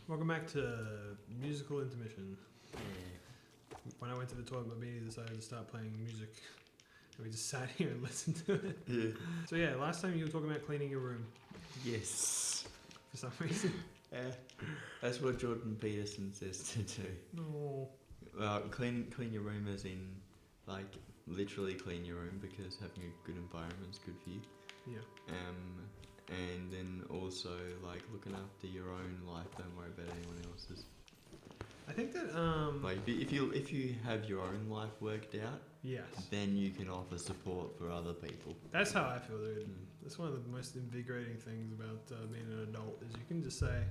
Welcome back to musical intermission. Yeah. When I went to the toilet, my beanie decided to start playing music. And we just sat here and listened to it. Yeah. So yeah, last time you were talking about cleaning your room Yes. for some reason. That's what Jordan Peterson says to do. No. Well, clean your room as in, like, literally clean your room because having a good environment is good for you. Yeah. And then also, like, looking after your own life, don't worry about anyone else's. I think that Like, if you have your own life worked out, yes, then you can offer support for other people. that's how I feel, dude. That's one of the most invigorating things about being an adult is you can just say,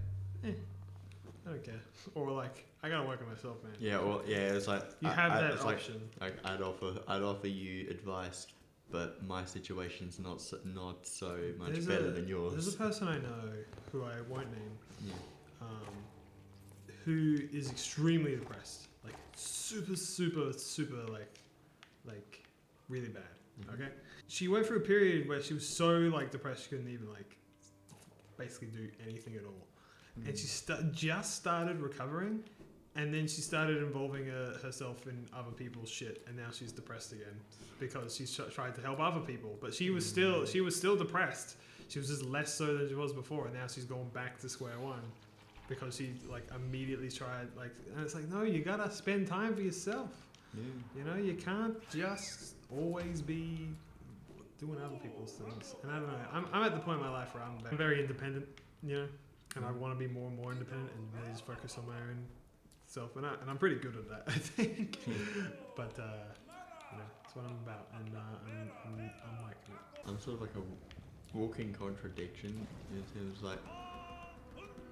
I don't care, or like, I gotta work on myself, man. Yeah, well, yeah, it's like You have that it's option. Like I'd offer you advice, but my situation's not so much better than yours. There's a person I know who I won't name, Yeah. who is extremely depressed, like super like really bad. Mhm. Okay, she went through a period where she was so like depressed she couldn't even like basically do anything at all, and she just started recovering, and then she started involving herself in other people's shit, and now she's depressed again because she's tried to help other people, but she was still depressed. She was just less so than she was before, and now she's going back to square one because she like immediately tried like, and it's like, no, you gotta spend time for yourself. Yeah. You know, you can't just always be doing other people's things. And I don't know, I'm at the point in my life where I'm very independent, you know, and I want to be more and more independent and really just focus on my own self. And I'm pretty good at that, I think. But you know, that's what I'm about, and I'm liking it. I'm sort of like a walking contradiction in terms like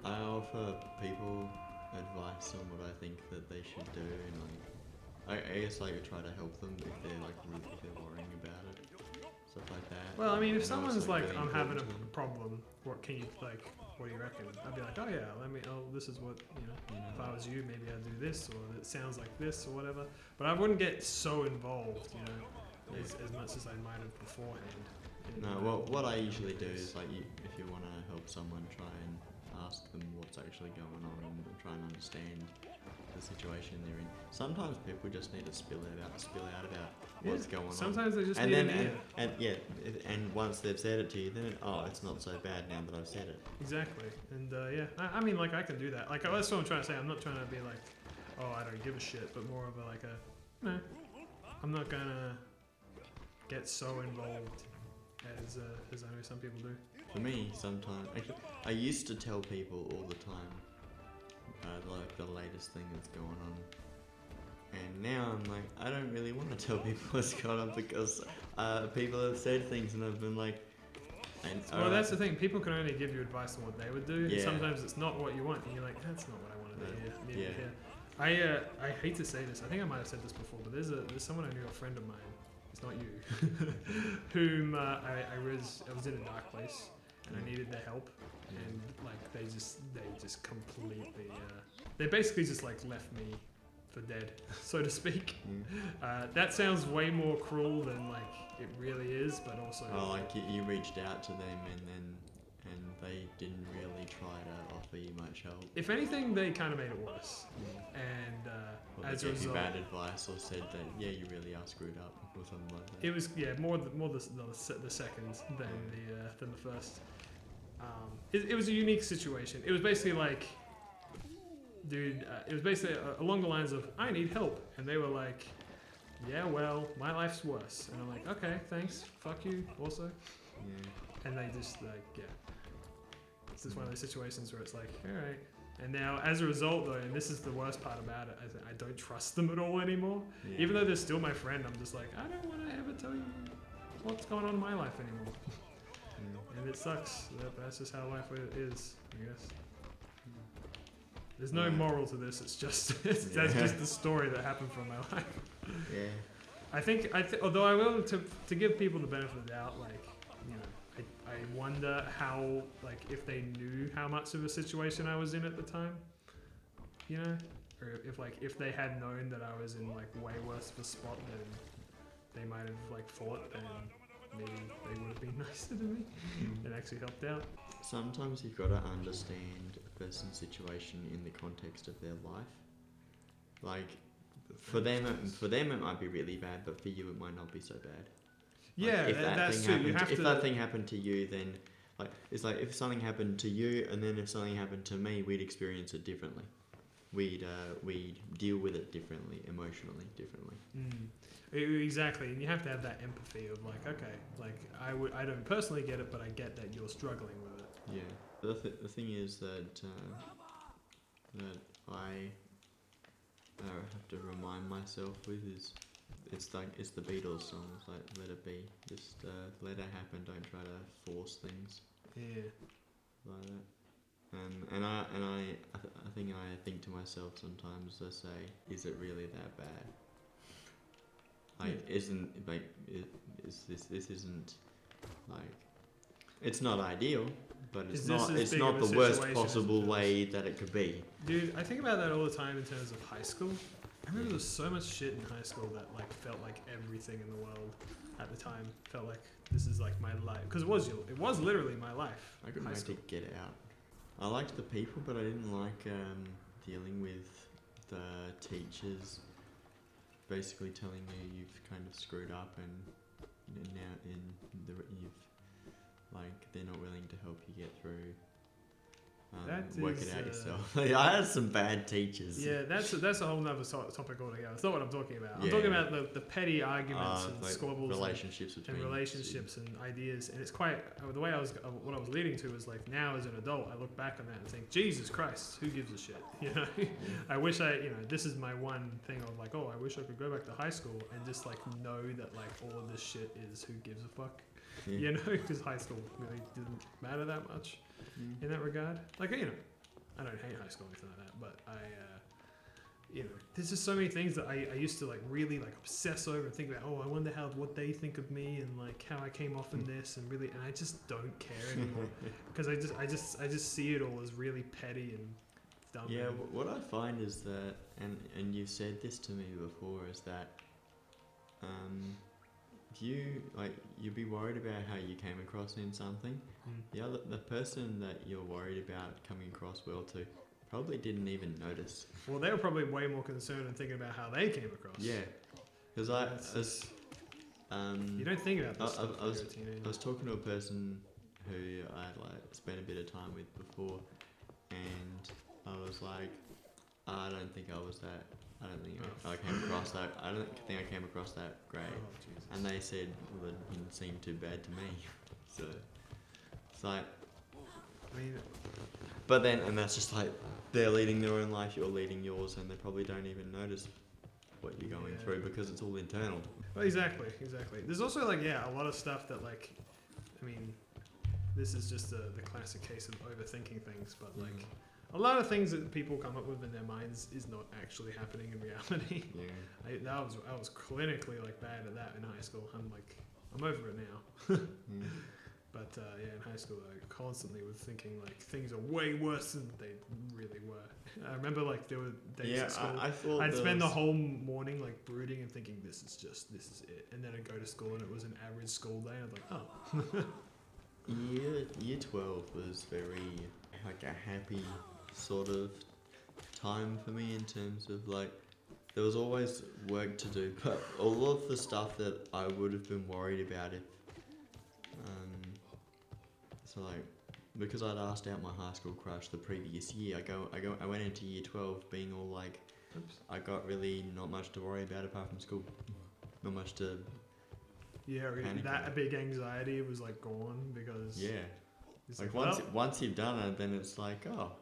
I offer people advice on what I think that they should do, and like I guess like I try to help them if they're worrying about it, stuff like that. Well, I mean, if And someone's also like, really I'm having a important to them. problem, what can you like? What do you reckon? I'd be like, oh yeah, this is what, you know, if I was you, maybe I'd do this, or it sounds like this, or whatever. But I wouldn't get so involved, you know, as much as I might have beforehand. No, well, what I usually do is like, if you want to help someone, try and ask them what's actually going on and try and understand the situation they're in. Sometimes people just need to spill out about what's going on. Sometimes they just and need then an ear. and once they've said it to you, then it's not so bad now that I've said it. Exactly, and yeah, I mean, like I can do that. Like that's what I'm trying to say. I'm not trying to be like, oh, I don't give a shit, but more of a like a, no, I'm not gonna get so involved as I know some people do. For me, sometimes actually, I used to tell people all the time, like the latest thing that's going on. And now I'm like, I don't really want to tell people what's going on because people have said things and I've been like, well, that's the thing. People can only give you advice on what they would do. Yeah. Sometimes it's not what you want, and you're like, that's not what I want to do. Yeah. Yeah. I hate to say this. I think I might have said this before, but there's someone I knew, a friend of mine. It's not you, whom I was in a dark place and I needed their help, and like they just completely they basically just like left me for dead, so to speak. That sounds way more cruel than like it really is, but also like you reached out to them and they didn't really try to offer you much help. If anything, they kind of made it worse. And as a They gave you result, bad advice or said that you really are screwed up or something like that. it was more the second than the first. It was a unique situation. It was basically like, dude, it was basically along the lines of, I need help, and they were like, yeah, well, my life's worse, and I'm like, okay, thanks, fuck you, also, and they just like, yeah. It's just one of those situations where it's like, all right. And now, as a result, though, and this is the worst part about it, I don't trust them at all anymore. Yeah. Even though they're still my friend, I'm just like, I don't want to ever tell you what's going on in my life anymore. And it sucks. That's just how life is, I guess. There's no moral to this. It's just that's just the story that happened from my life. Yeah. I think although I will to give people the benefit of the doubt, like, you know, I wonder how, like, if they knew how much of a situation I was in at the time, you know, or if they had known that I was in like way worse of a spot, then they might have like thought, then maybe they would have been nicer to me and actually helped out. Sometimes you've got to understand person's situation in the context of their life. Like, for them it might be really bad, but for you it might not be so bad. Yeah, Like, that's true. if that thing happened to you, then like it's like if something happened to you, and then if something happened to me, we'd experience it differently. We'd deal with it differently, emotionally differently. Exactly, and you have to have that empathy of like, okay, like I don't personally get it, but I get that you're struggling with it. Yeah, the thing is that I have to remind myself with is it's the Beatles song. It's like let it be, just let it happen. Don't try to force things. Yeah. Like that. And I think to myself sometimes. I say, is it really that bad? Like, is this isn't like, it's not ideal, but it's not the worst possible way that it could be. Dude, I think about that all the time in terms of high school. I remember there was so much shit in high school that like felt like everything in the world at the time. Felt like this is like my life, because it was literally my life. I couldn't wait to get out. I liked the people, but I didn't like dealing with the teachers basically telling you you've kind of screwed up and they're not willing to help you get through. Work it out yourself. I had some bad teachers. Yeah, that's a whole nother topic altogether. That's not what I'm talking about. I'm talking about the petty arguments and like squabbles, relationships and ideas. And it's quite the way what I was leading to was like, now as an adult, I look back on that and think, Jesus Christ, who gives a shit? You know, I wish this is my one thing of like, oh, I wish I could go back to high school and just like know that like all of this shit is who gives a fuck. Yeah. You know, because high school really didn't matter that much in that regard. Like, I don't hate high school or anything like that, but there's just so many things that I used to like really like obsess over and think about. Oh, I wonder what they think of me and like how I came off in this and I just don't care anymore because I just see it all as really petty and dumb. Yeah, what I find is that, and you've said this to me before, is that you'd be worried about how you came across in something. The person that you're worried about coming across well to probably didn't even notice. Well, they were probably way more concerned and thinking about how they came across. Yeah, because you don't think about this stuff. I was talking to a person who I'd like spent a bit of time with before, and I was like, I don't think I came across that. I don't think I came across that great. Oh, and they said, well, it didn't seem too bad to me. So it's like, but then, and that's just like, they're leading their own life, you're leading yours, and they probably don't even notice what you're going through because it's all internal. Well, exactly. There's also like, a lot of stuff that like, this is just the classic case of overthinking things, but like, a lot of things that people come up with in their minds is not actually happening in reality. Yeah. I was clinically like bad at that in high school. I'm over it now. But in high school I constantly was thinking like things are way worse than they really were. I remember like there were days at school I'd spend the whole morning like brooding and thinking this is it, and then I'd go to school and it was an average school day and I'd like, oh. Year 12 was very like a happy sort of time for me in terms of like there was always work to do, but all of the stuff that I would have been worried about if so like because I'd asked out my high school crush the previous year, I went into year 12 being all like, I got really not much to worry about apart from school, not much to that big anxiety was like gone because like once you've done it, then it's like, oh,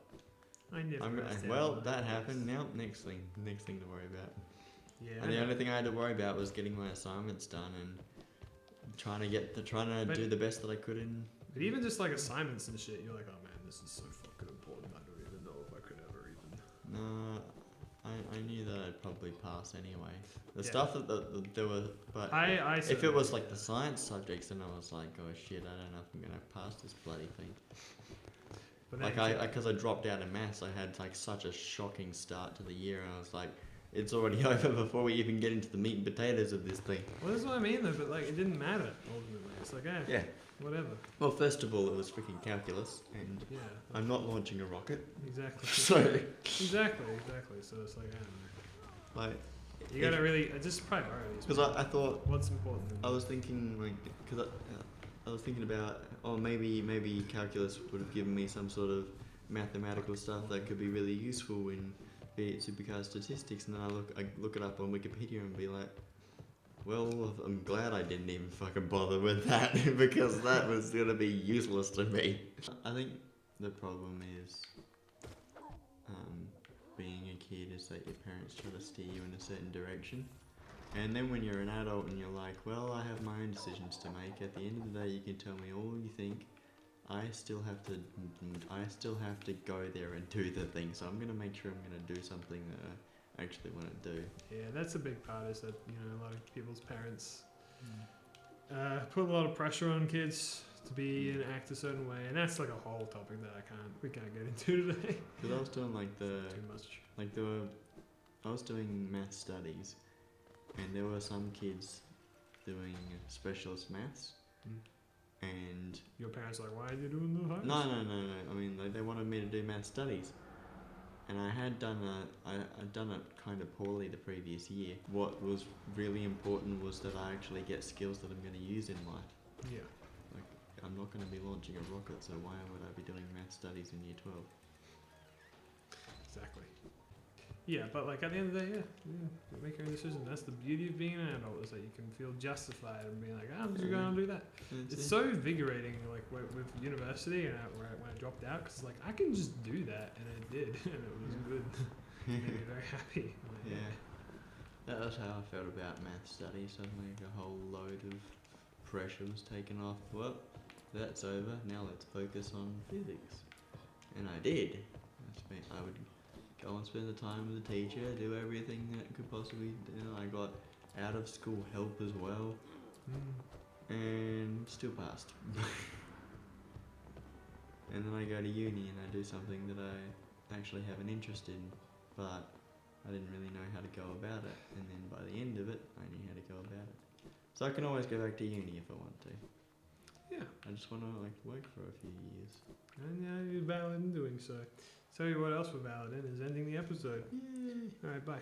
that happened. Now next thing to worry about. Yeah. And the only thing I had to worry about was getting my assignments done and trying to do the best that I could in. But even just like assignments and shit, you're like, oh man, this is so fucking important. I don't even know if I could ever even. No, I knew that I'd probably pass anyway. The stuff that there were, but if it was like the science subjects, then I was like, oh shit, I don't know if I'm gonna pass this bloody thing. But like because I dropped out in maths, I had like such a shocking start to the year, and I was like, it's already over before we even get into the meat and potatoes of this thing. Well, that's what I mean though. But like, it didn't matter ultimately. It's like, whatever. Well, first of all, it was freaking calculus, and Yeah. I'm not launching a rocket. Exactly. So, Exactly. So it's like, I don't know. like, You gotta really, just priorities. because I thought, What's important? I was thinking, like, because I was thinking about, oh, maybe calculus would have given me some sort of mathematical stuff that could be really useful in be it supercar statistics, and then I look it up on Wikipedia and be like, well, I'm glad I didn't even fucking bother with that because that was gonna be useless to me. I think the problem is being a kid is that your parents try to steer you in a certain direction. And then when you're an adult and you're like, well, I have my own decisions to make, at the end of the day you can tell me all you think. I still have to go there and do the thing, so I'm gonna make sure I'm gonna do something that I actually want to do. Yeah, that's a big part, is that, you know, a lot of people's parents put a lot of pressure on kids to be and act a certain way, and that's like a whole topic that we can't get into today. Because I was doing I was doing math studies, and there were some kids doing specialist maths, and your parents are like, why are you doing the hardest? no. I mean, they wanted me to do math studies, and I had done I'd done it kind of poorly the previous year. What was really important was that I actually get skills that I'm going to use in life. Yeah. Like, I'm not going to be launching a rocket, so why would I be doing math studies in year 12? Exactly. Yeah, but like at the end of the day, you make your own decision. That's the beauty of being an adult, is that you can feel justified and being like, I'm just going to do that. It's so invigorating, like with university and when I dropped out, because like I can just do that, and I did, and it was good. It made me very happy. Like, Yeah. That was how I felt about math studies. Suddenly a whole load of pressure was taken off. Well, that's over. Now let's focus on physics. And I did. I would go and spend the time with the teacher, do everything that could possibly do. I got out of school help as well, and still passed. And then I go to uni and I do something that I actually have an interest in, but I didn't really know how to go about it. And then by the end of it, I knew how to go about it. So I can always go back to uni if I want to. Yeah. I just want to work for a few years. And yeah, you're valid in doing so. Tell you what else we're valid in is ending the episode. Yay! All right, bye.